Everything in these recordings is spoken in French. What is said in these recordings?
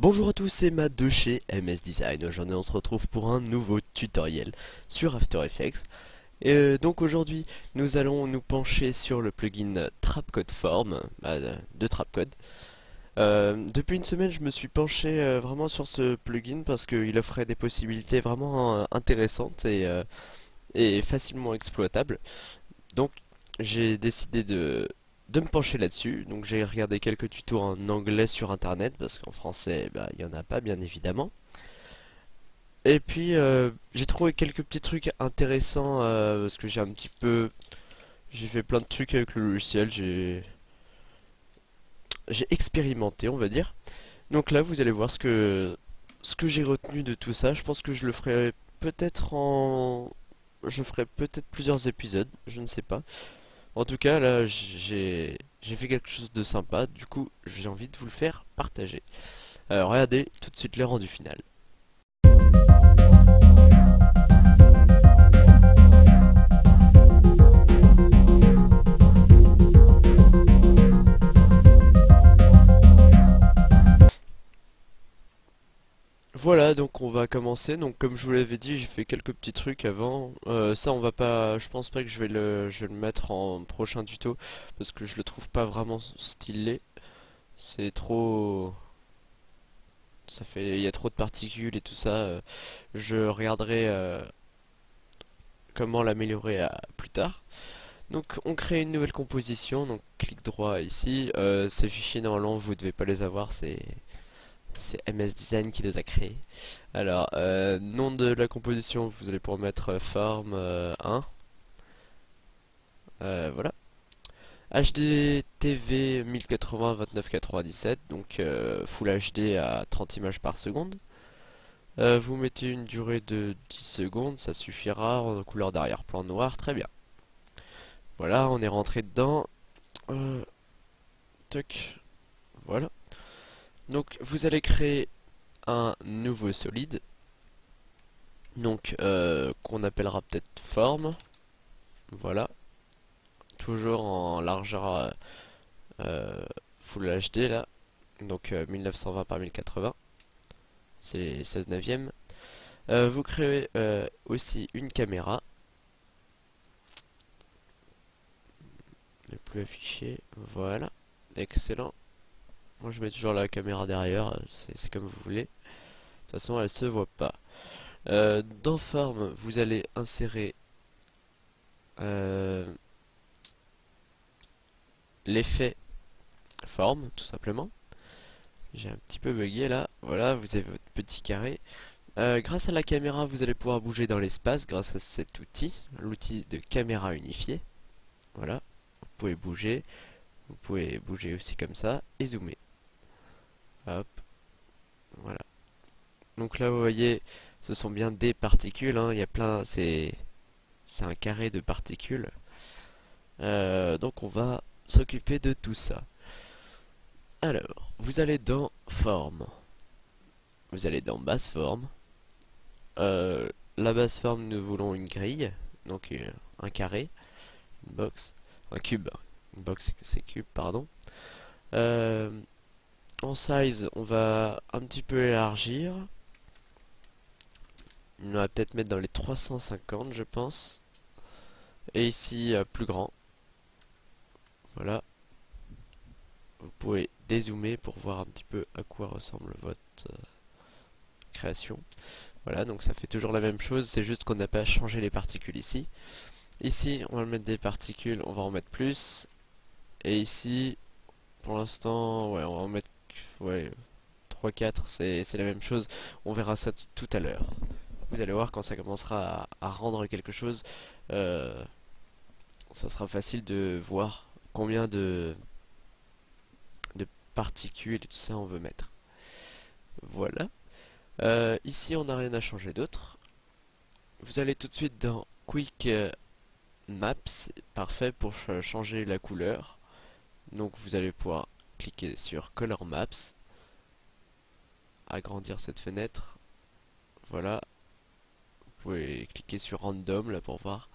Bonjour à tous, c'est Matt de chez MS Design. Aujourd'hui on se retrouve pour un nouveau tutoriel sur After Effects. Donc aujourd'hui nous allons nous pencher sur le plugin Trapcode Form de Trapcode. Depuis une semaine je me suis penché vraiment sur ce plugin parce qu'il offrait des possibilités vraiment intéressantes et facilement exploitables. Donc j'ai décidé de me pencher là-dessus. Donc j'ai regardé quelques tutos en anglais sur internet parce qu'en français il y en a pas bien évidemment. Et puis j'ai trouvé quelques petits trucs intéressants parce que j'ai fait plein de trucs avec le logiciel, j'ai expérimenté on va dire. Donc là vous allez voir ce que j'ai retenu de tout ça. Je pense que je le ferai peut-être je ferai peut-être plusieurs épisodes, je ne sais pas. En tout cas, là, j'ai fait quelque chose de sympa, du coup, j'ai envie de vous le faire partager. Alors, regardez tout de suite le rendu final. Voilà, donc on va commencer. Donc, comme je vous l'avais dit, j'ai fait quelques petits trucs avant. Ça, on va pas, je pense pas que je vais le mettre en prochain tuto parce que je le trouve pas vraiment stylé. C'est trop, il y a trop de particules et tout ça. Je regarderai comment l'améliorer plus tard. Donc on crée une nouvelle composition, donc clic droit ici. Ces fichiers normalement vous devez pas les avoir, c'est MS Design qui les a créés. Alors nom de la composition, vous allez pouvoir mettre form 1. Voilà. HDTV 1080 2997, donc Full HD à 30 images par seconde. Vous mettez une durée de 10 secondes, ça suffira, en couleur d'arrière-plan noir, très bien. Voilà, on est rentré dedans. Toc, voilà. Donc vous allez créer un nouveau solide. Donc qu'on appellera peut-être forme. Voilà. Toujours en largeur Full HD là. Donc 1920 par 1080. C'est 16 neuvième. Vous créez aussi une caméra. Ne plus affiché. Voilà. Excellent. Moi je mets toujours la caméra derrière. C'est comme vous voulez. De toute façon elle se voit pas. Dans forme, vous allez insérer euh, l'effet forme, tout simplement. J'ai un petit peu bugué là. Voilà, vous avez votre petit carré. Grâce à la caméra, vous allez pouvoir bouger dans l'espace grâce à cet outil, l'outil de caméra unifiée. Voilà, vous pouvez bouger aussi comme ça et zoomer. Hop, voilà. Donc là, vous voyez, ce sont bien des particules. Hein. Il y a plein, c'est un carré de particules. Donc on va s'occuper de tout ça. Alors, vous allez dans forme. Vous allez dans base forme. La base forme, nous voulons une grille. Donc un carré, une box, un cube. Une box, c'est cube, pardon. Euh, En size, on va un petit peu élargir. On va peut-être mettre dans les 350, je pense. Et ici, plus grand. Voilà. Vous pouvez dézoomer pour voir un petit peu à quoi ressemble votre création. Voilà, donc ça fait toujours la même chose, c'est juste qu'on n'a pas changé les particules ici. Ici, on va mettre des particules, on va en mettre plus. Et ici, pour l'instant, ouais, on va en mettre ouais, 3-4, c'est la même chose. On verra ça tout à l'heure. Vous allez voir quand ça commencera à rendre quelque chose, euh, ça sera facile de voir combien de particules et tout ça on veut mettre. Voilà. Ici, on n'a rien à changer d'autre. Vous allez tout de suite dans Quick Maps, parfait pour changer la couleur. Donc vous allez pouvoir cliquer sur Color Maps, agrandir cette fenêtre. Voilà. Vous pouvez cliquer sur Random là pour voir.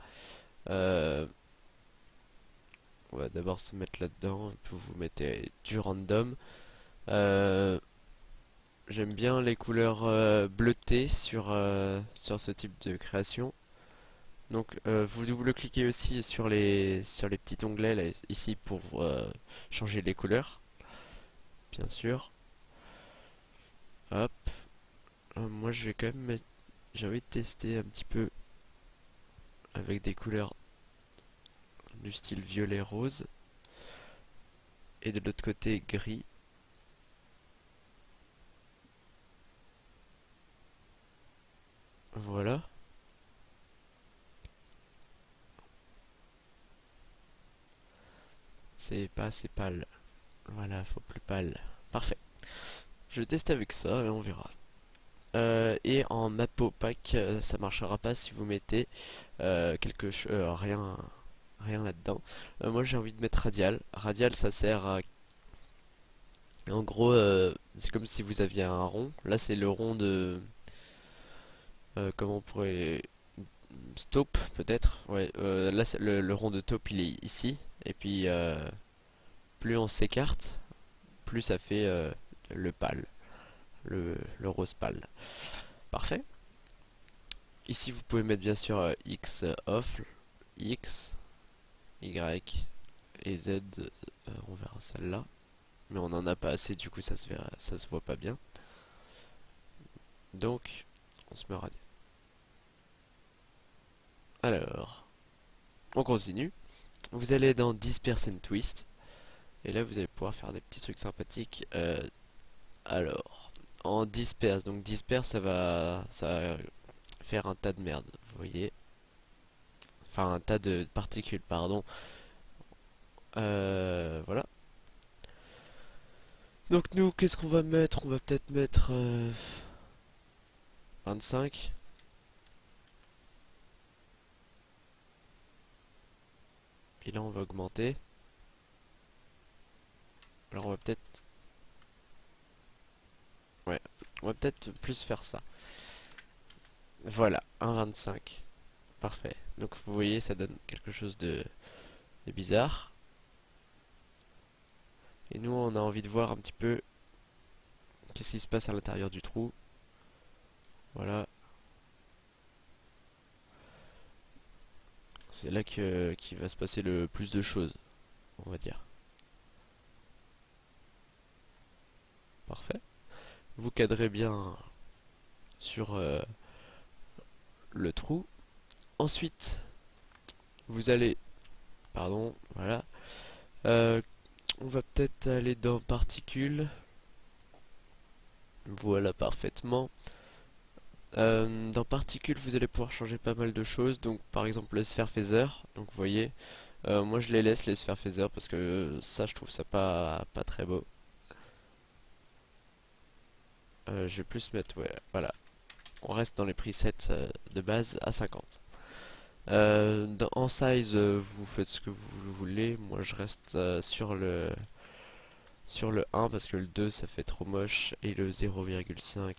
On va d'abord se mettre là-dedans, et puis vous mettez du random. J'aime bien les couleurs bleutées sur ce type de création. Donc vous double-cliquez aussi sur les petits onglets là, ici pour changer les couleurs, bien sûr. Hop, moi je vais quand même mettre, j'ai envie de tester un petit peu avec des couleurs du style violet rose et de l'autre côté gris. Voilà. C'est pas assez pâle. Voilà, faut plus pâle. Parfait. Je vais tester avec ça et on verra. Et en map opaque, ça marchera pas si vous mettez rien là-dedans. Moi j'ai envie de mettre radial. Radial ça sert à... En gros, c'est comme si vous aviez un rond. Là c'est le rond de... comment on pourrait... Taupe peut-être. Ouais, là c'est le rond de taupe il est ici. Et puis plus on s'écarte, plus ça fait le pâle. Le rose pâle. Parfait. Ici vous pouvez mettre bien sûr X off, X, Y et Z, on verra celle-là. Mais on n'en a pas assez, du coup ça se verra, ça se voit pas bien. Donc on se met à radial. Alors, on continue. Vous allez dans Disperse and Twist. Et là vous allez pouvoir faire des petits trucs sympathiques. Alors, en disperse, donc disperse ça va faire un tas de merde, vous voyez. Enfin un tas de particules, pardon. Voilà. Donc nous, qu'est-ce qu'on va mettre? On va peut-être mettre 25. Puis là, on va augmenter. Alors on va peut-être... Ouais, on va peut-être plus faire ça. Voilà, 1,25. Parfait. Donc vous voyez, ça donne quelque chose de bizarre. Et nous, on a envie de voir un petit peu qu'est-ce qui se passe à l'intérieur du trou. Voilà. C'est là qu'il va se passer le plus de choses, on va dire. Parfait. Vous cadrez bien sur le trou. Ensuite, vous allez... Pardon, voilà. Euh, on va peut-être aller dans particules. Voilà, parfaitement. Dans particules, vous allez pouvoir changer pas mal de choses. Donc, par exemple, les sphères phasers. Donc, vous voyez, moi je les laisse les sphères phasers parce que ça, je trouve ça pas très beau. Je vais plus mettre, ouais, voilà. On reste dans les presets de base à 50. En size, vous faites ce que vous voulez. Moi, je reste sur le 1 parce que le 2 ça fait trop moche et le 0,5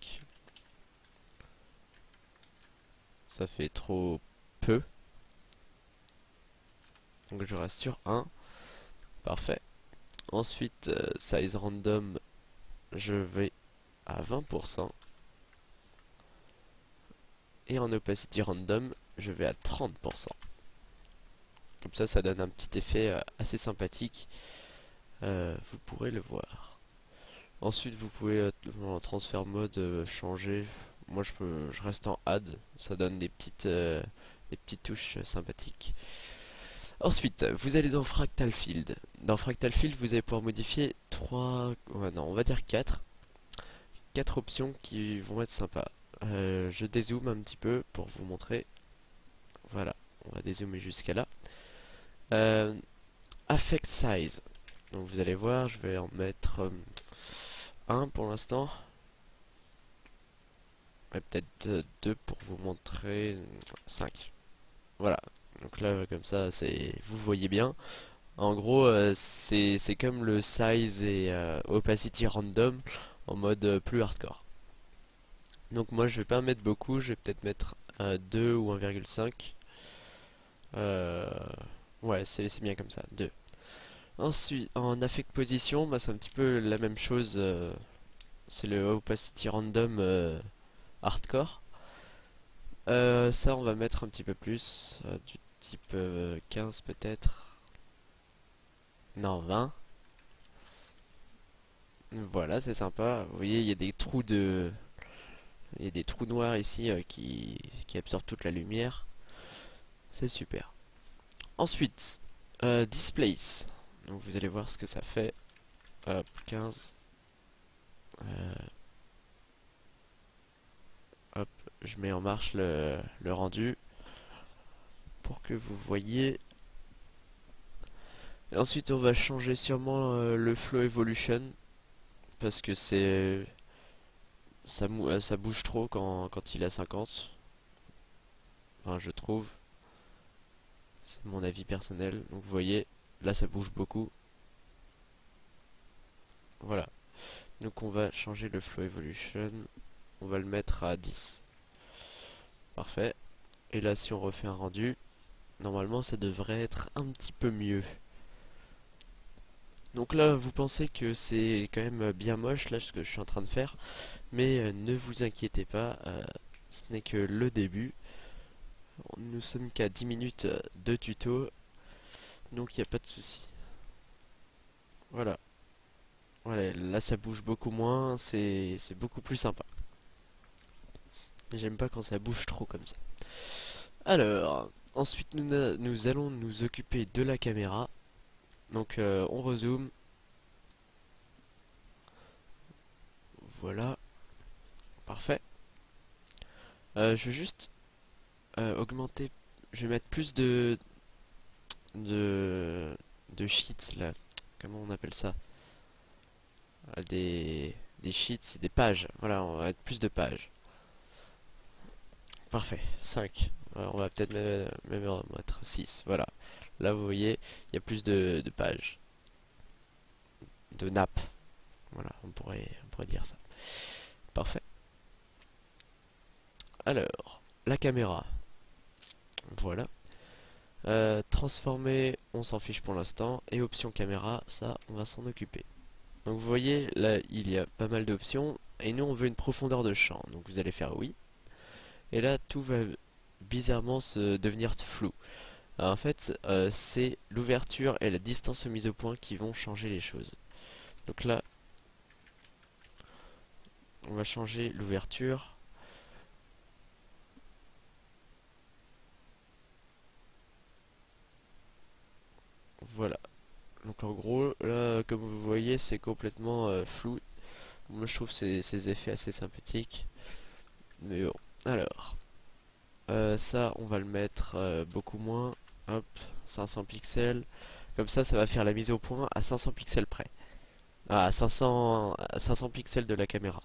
ça fait trop peu. Donc je reste sur 1. Parfait. Ensuite, size random, je vais à 20%. Et en opacity random, je vais à 30%. Comme ça donne un petit effet assez sympathique. Vous pourrez le voir. Ensuite, vous pouvez en transfert mode changer. Moi, je reste en add. Ça donne des petites touches sympathiques. Ensuite, vous allez dans Fractal Field. Dans Fractal Field, vous allez pouvoir modifier 3... Ouais, non, on va dire 4 options qui vont être sympas. Je dézoome un petit peu pour vous montrer. Voilà, on va dézoomer jusqu'à là. Affect Size. Donc vous allez voir, je vais en mettre 1 pour l'instant. Et peut-être 2 pour vous montrer 5. Voilà. Donc là, comme ça, vous voyez bien. En gros, c'est comme le size et opacity random en mode plus hardcore. Donc moi, je vais pas mettre beaucoup, je vais peut-être mettre 2 ou 1,5. Ouais, c'est bien comme ça, 2. Ensuite, en affect position, bah, c'est un petit peu la même chose c'est le opacity random hardcore. Ça on va mettre un petit peu plus, du type 15 peut-être. Non, 20. Voilà, c'est sympa. Vous voyez, il y a des trous de... Il y a des trous noirs ici qui absorbent toute la lumière. C'est super. Ensuite, displace. Donc vous allez voir ce que ça fait. Hop, 15. Hop, je mets en marche le rendu pour que vous voyez. Et ensuite on va changer sûrement le flow evolution parce que ça bouge trop quand il est à 50. Enfin, je trouve. C'est mon avis personnel. Donc vous voyez, là ça bouge beaucoup. Voilà. Donc on va changer le flow evolution. On va le mettre à 10. Parfait. Et là si on refait un rendu, normalement ça devrait être un petit peu mieux. Donc là vous pensez que c'est quand même bien moche là ce que je suis en train de faire. Mais ne vous inquiétez pas, ce n'est que le début. Nous sommes qu'à 10 minutes de tuto. Donc il n'y a pas de souci. Voilà. Voilà, là ça bouge beaucoup moins, c'est beaucoup plus sympa. J'aime pas quand ça bouge trop comme ça. Alors, ensuite nous allons nous occuper de la caméra. Donc on rezoome. Voilà, parfait. Je vais juste augmenter, je vais mettre plus de, de sheets là. Comment on appelle ça? Des sheets, c'est des pages. Voilà, on va mettre plus de pages. Parfait, 5. Alors, on va peut-être même en mettre 6. Voilà. Là, vous voyez, il y a plus de pages. De nappes. Voilà, on pourrait dire ça. Parfait. Alors, la caméra. Voilà. Transformer, on s'en fiche pour l'instant. Et option caméra, ça, on va s'en occuper. Donc vous voyez, là, il y a pas mal d'options. Et nous, on veut une profondeur de champ. Donc vous allez faire oui. Et là, tout va bizarrement se devenir flou. Alors, en fait, c'est l'ouverture et la distance mise au point qui vont changer les choses. Donc là, on va changer l'ouverture. Voilà. Donc en gros, là, comme vous voyez, c'est complètement flou. Moi, je trouve ces effets assez sympathiques. Mais bon, alors, ça, on va le mettre beaucoup moins. Hop, 500 pixels. Comme ça va faire la mise au point à 500 pixels près. Ah, à 500 pixels de la caméra.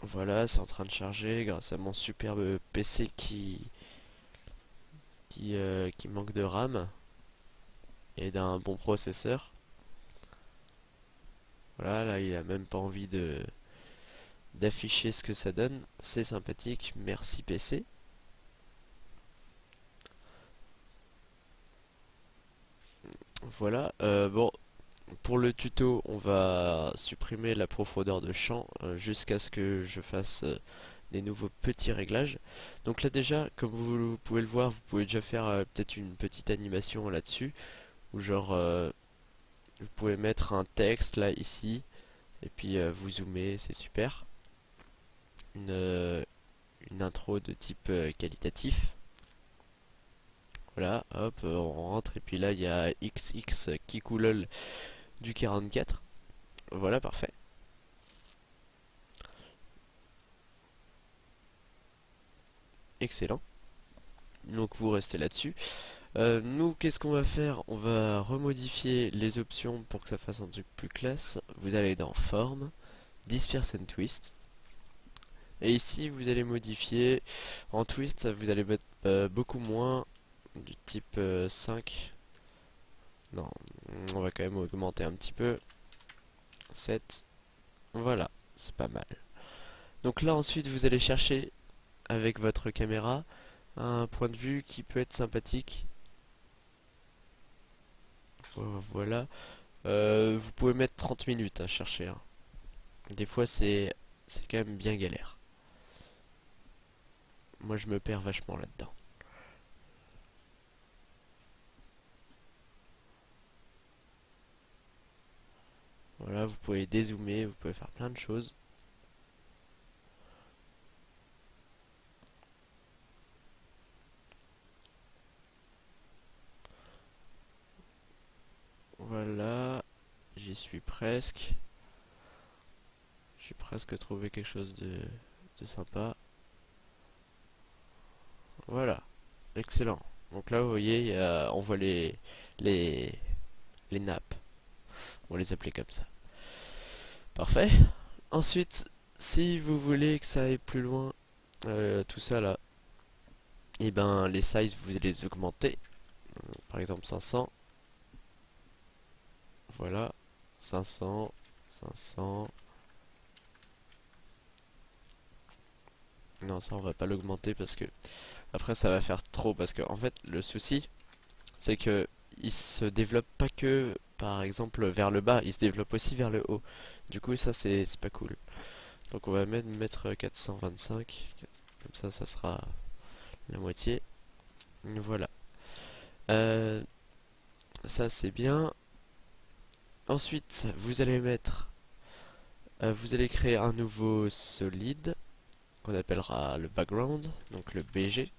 Voilà, c'est en train de charger grâce à mon superbe PC qui manque de RAM et d'un bon processeur. Voilà, là il a même pas envie d'afficher ce que ça donne. C'est sympathique, merci PC. Voilà, bon, pour le tuto, on va supprimer la profondeur de champ jusqu'à ce que je fasse des nouveaux petits réglages. Donc là déjà, comme vous pouvez le voir, vous pouvez déjà faire peut-être une petite animation là-dessus, ou genre vous pouvez mettre un texte là ici, et puis vous zoomez, c'est super. Une, euh, une intro de type qualitatif. Voilà, hop, on rentre, et puis là il y a XX qui coulole du 44. Voilà, parfait. Excellent. Donc vous restez là-dessus. Nous, qu'est-ce qu'on va faire? On va remodifier les options pour que ça fasse un truc plus classe. Vous allez dans Forme, Disperse and Twist. Et ici, vous allez modifier en Twist, vous allez mettre beaucoup moins, du type 5. Non, on va quand même augmenter un petit peu. 7. Voilà, c'est pas mal. Donc là, ensuite, vous allez chercher avec votre caméra un point de vue qui peut être sympathique. Voilà. Vous pouvez mettre 30 minutes à chercher, hein. Des fois c'est quand même bien galère. Moi je me perds vachement là-dedans. Voilà, vous pouvez dézoomer, vous pouvez faire plein de choses. Voilà, j'y suis presque. J'ai presque trouvé quelque chose de sympa. Voilà, excellent. Donc là, vous voyez, on voit les, les nappes. On va les appeler comme ça. Parfait. Ensuite, si vous voulez que ça aille plus loin, tout ça là, et ben les sizes, vous allez les augmenter. Par exemple 500. Voilà, 500, 500. Non, ça on va pas l'augmenter parce que après ça va faire trop, parce que en fait le souci c'est que il se développe pas que par exemple vers le bas, il se développe aussi vers le haut. Du coup ça c'est pas cool. Donc on va même mettre 425, comme ça sera la moitié. Voilà. Euh, Ça c'est bien. Ensuite vous allez créer un nouveau solide qu'on appellera le background, donc le BG.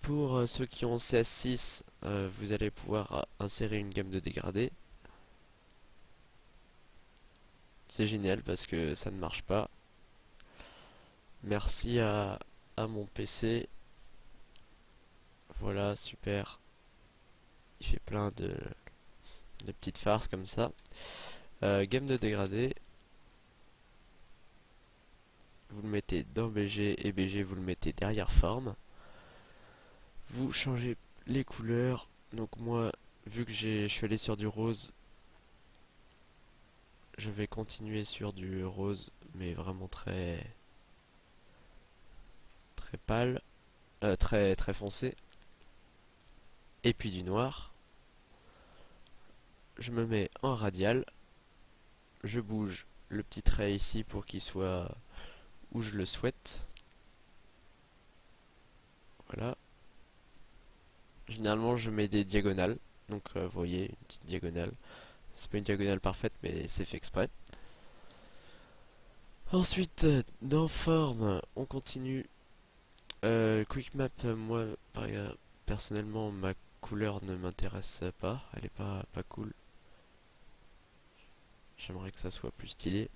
Pour ceux qui ont CS6, vous allez pouvoir insérer une gamme de dégradés. C'est génial parce que ça ne marche pas. Merci à mon PC. Voilà, super. Il fait plein de petites farces comme ça. Gamme de dégradés. Vous le mettez dans BG et BG vous le mettez derrière forme. Vous changez les couleurs. Donc moi, vu que je suis allé sur du rose, je vais continuer sur du rose, mais vraiment très pâle, très foncé. Et puis du noir. Je me mets en radial. Je bouge le petit trait ici pour qu'il soit où je le souhaite. Voilà. Généralement je mets des diagonales. Donc vous voyez, une petite diagonale. C'est pas une diagonale parfaite mais c'est fait exprès. Ensuite, dans forme, on continue. Quick Map, moi personnellement ma couleur ne m'intéresse pas. Elle est pas cool. J'aimerais que ça soit plus stylé.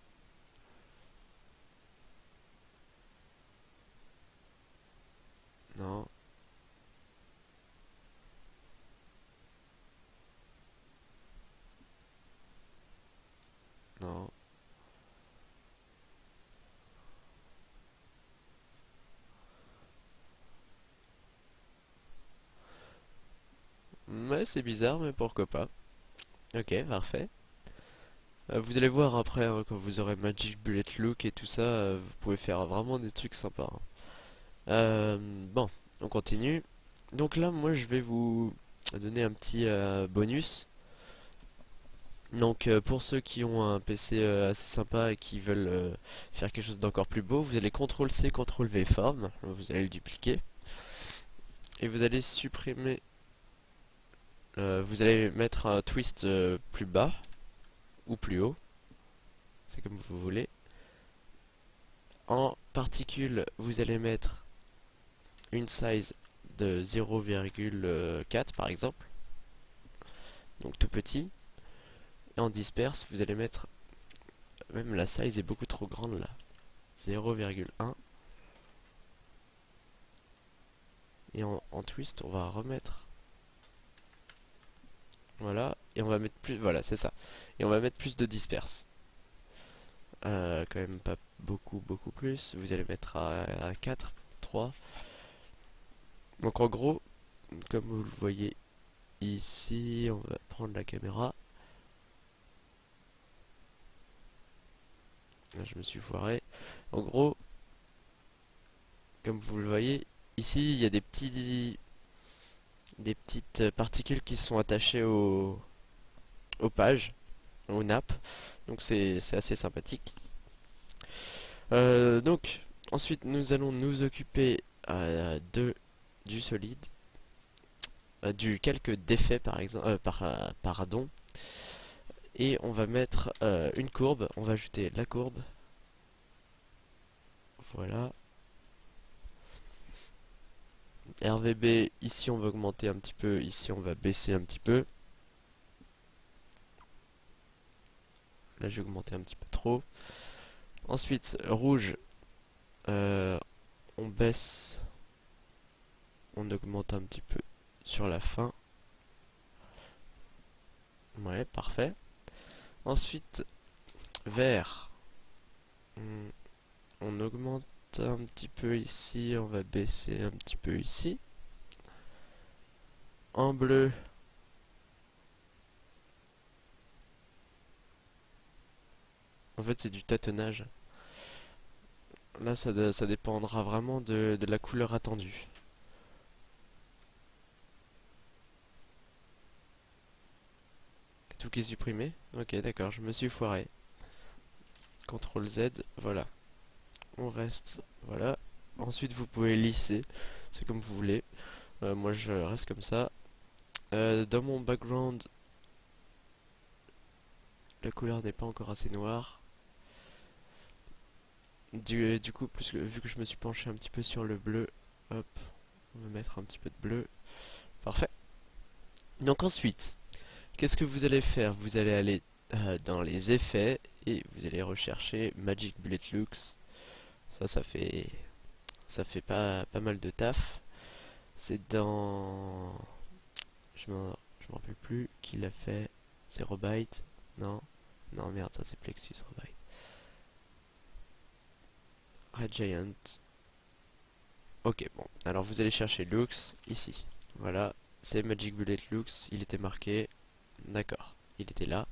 Non, non. Ouais, c'est bizarre, mais pourquoi pas. Ok, parfait. Vous allez voir après, hein, quand vous aurez Magic Bullet Look et tout ça, vous pouvez faire vraiment des trucs sympas, hein. Bon, on continue. Donc là, moi, je vais vous donner un petit bonus. Donc pour ceux qui ont un PC assez sympa et qui veulent faire quelque chose d'encore plus beau, vous allez CTRL-C, CTRL-V forme, vous allez le dupliquer. Et vous allez supprimer, vous allez mettre un twist plus bas ou plus haut, c'est comme vous voulez. En particules, vous allez mettre une size de 0,4 par exemple, donc tout petit. Et en disperse, vous allez mettre, même la size est beaucoup trop grande là, 0,1. Et en twist, on va remettre, voilà, et on va mettre plus, voilà, c'est ça. Et on va mettre plus de disperse. Quand même pas beaucoup plus. Vous allez mettre à 4, 3. Donc en gros, comme vous le voyez ici, on va prendre la caméra. Là, je me suis foiré. En gros, comme vous le voyez, ici il y a des petites particules qui sont attachées aux pages, aux nappes. Donc c'est assez sympathique. Donc ensuite nous allons nous occuper du solide, du calque d'effet par exemple, pardon. Et on va mettre une courbe, on va ajouter la courbe. Voilà. RVB, ici on va augmenter un petit peu, ici on va baisser un petit peu. Là j'ai augmenté un petit peu trop. Ensuite, rouge, on baisse, on augmente un petit peu sur la fin. Ouais, parfait. Ensuite, vert, on augmente un petit peu ici, on va baisser un petit peu ici. En bleu, en fait c'est du tâtonnage. Là ça dépendra vraiment de la couleur attendue. Tout qui est supprimé. Ok, d'accord, je me suis foiré. CTRL Z, voilà. On reste, voilà. Ensuite vous pouvez lisser, c'est comme vous voulez. Moi je reste comme ça. Dans mon background, la couleur n'est pas encore assez noire. Du coup, vu que je me suis penché un petit peu sur le bleu, hop, on va mettre un petit peu de bleu. Parfait. Donc ensuite, qu'est-ce que vous allez faire? Vous allez aller dans les effets et vous allez rechercher Magic Bullet Looks. Ça fait pas mal de taf. C'est dans... Je m'en rappelle plus qui l'a fait. C'est Robite? Non? Non, merde, ça c'est Plexus Robite. Red Giant. Ok, bon. Alors vous allez chercher Looks ici. Voilà. C'est Magic Bullet Looks. Il était marqué. D'accord. Il était là.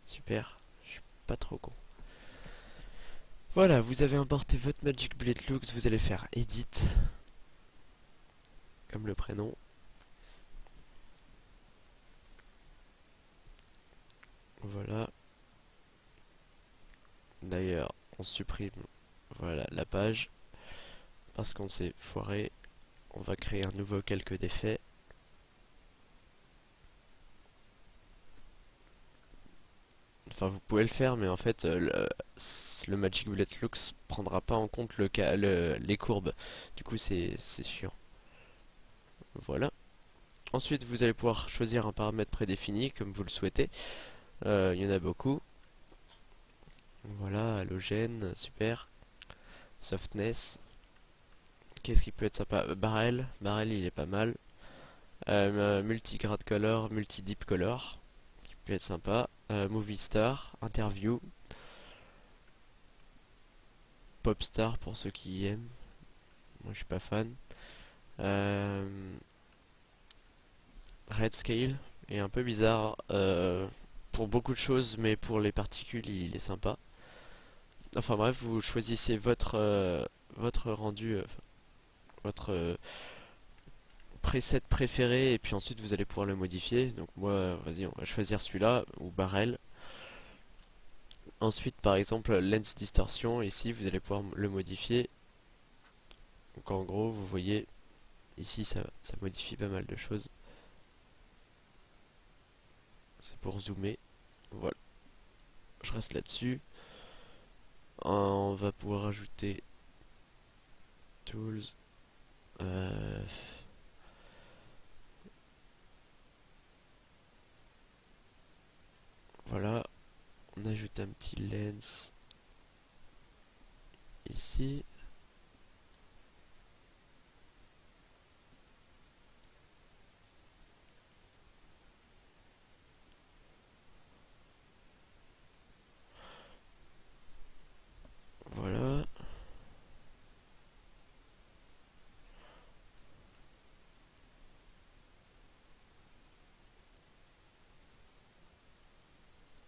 Super. Je suis pas trop con. Voilà, vous avez importé votre Magic Bullet Looks. Vous allez faire Edit. Comme le prénom. Voilà. D'ailleurs, on supprime voilà la page parce qu'on s'est foiré. On va créer un nouveau calque d'effet. Enfin, vous pouvez le faire, mais en fait, le Magic Bullet Looks prendra pas en compte les courbes. Du coup, c'est chiant. Voilà. Ensuite, vous allez pouvoir choisir un paramètre prédéfini comme vous le souhaitez. Il y en a beaucoup. Voilà, halogène, super. Softness. Qu'est-ce qui peut être sympa? Barrel, il est pas mal. Multigrade color, multi-deep color, qui peut être sympa. Movie star, interview. Pop star pour ceux qui aiment. Moi je suis pas fan. Red scale est un peu bizarre pour beaucoup de choses, mais pour les particules il est sympa. Enfin bref, vous choisissez votre rendu, votre preset préféré, et puis ensuite vous allez pouvoir le modifier. Donc moi, vas-y, on va choisir celui-là, ou barrel. Ensuite, par exemple, lens distortion, ici vous allez pouvoir le modifier. Donc en gros, vous voyez, ici ça modifie pas mal de choses. C'est pour zoomer. Voilà. Je reste là-dessus. On va pouvoir ajouter Tools. Voilà. On ajoute un petit lens ici. Voilà.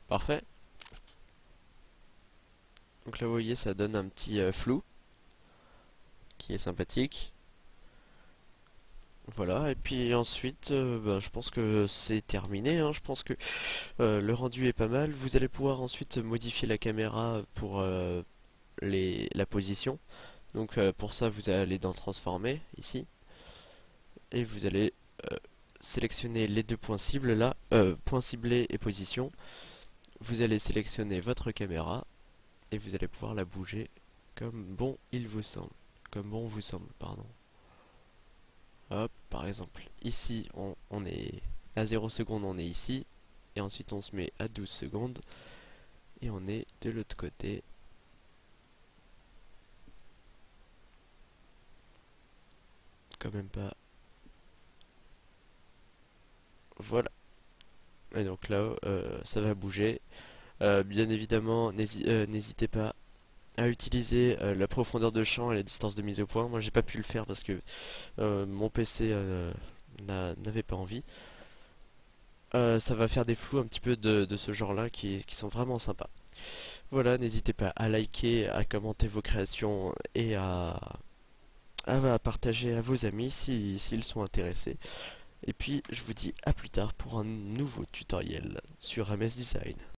Parfait. Donc là vous voyez ça donne un petit flou qui est sympathique. Voilà, et puis ensuite, bah, je pense que c'est terminé, hein. Je pense que le rendu est pas mal. Vous allez pouvoir ensuite modifier la caméra pour la position. Donc pour ça, vous allez dans Transformer, ici, et vous allez sélectionner les deux points cibles là, point ciblé et position. Vous allez sélectionner votre caméra, et vous allez pouvoir la bouger comme bon il vous semble. Comme bon vous semble, pardon. Hop, par exemple, ici on est à 0 secondes, on est ici, et ensuite on se met à 12 secondes, et on est de l'autre côté. Quand même pas. Voilà. Et donc là, ça va bouger. Bien évidemment, n'hésitez pas à utiliser la profondeur de champ et la distance de mise au point. Moi, j'ai pas pu le faire parce que mon PC n'avait pas envie. Ça va faire des flous un petit peu de ce genre-là qui sont vraiment sympas. Voilà, n'hésitez pas à liker, à commenter vos créations et à partager à vos amis s'ils sont intéressés. Et puis, je vous dis à plus tard pour un nouveau tutoriel sur MS Design.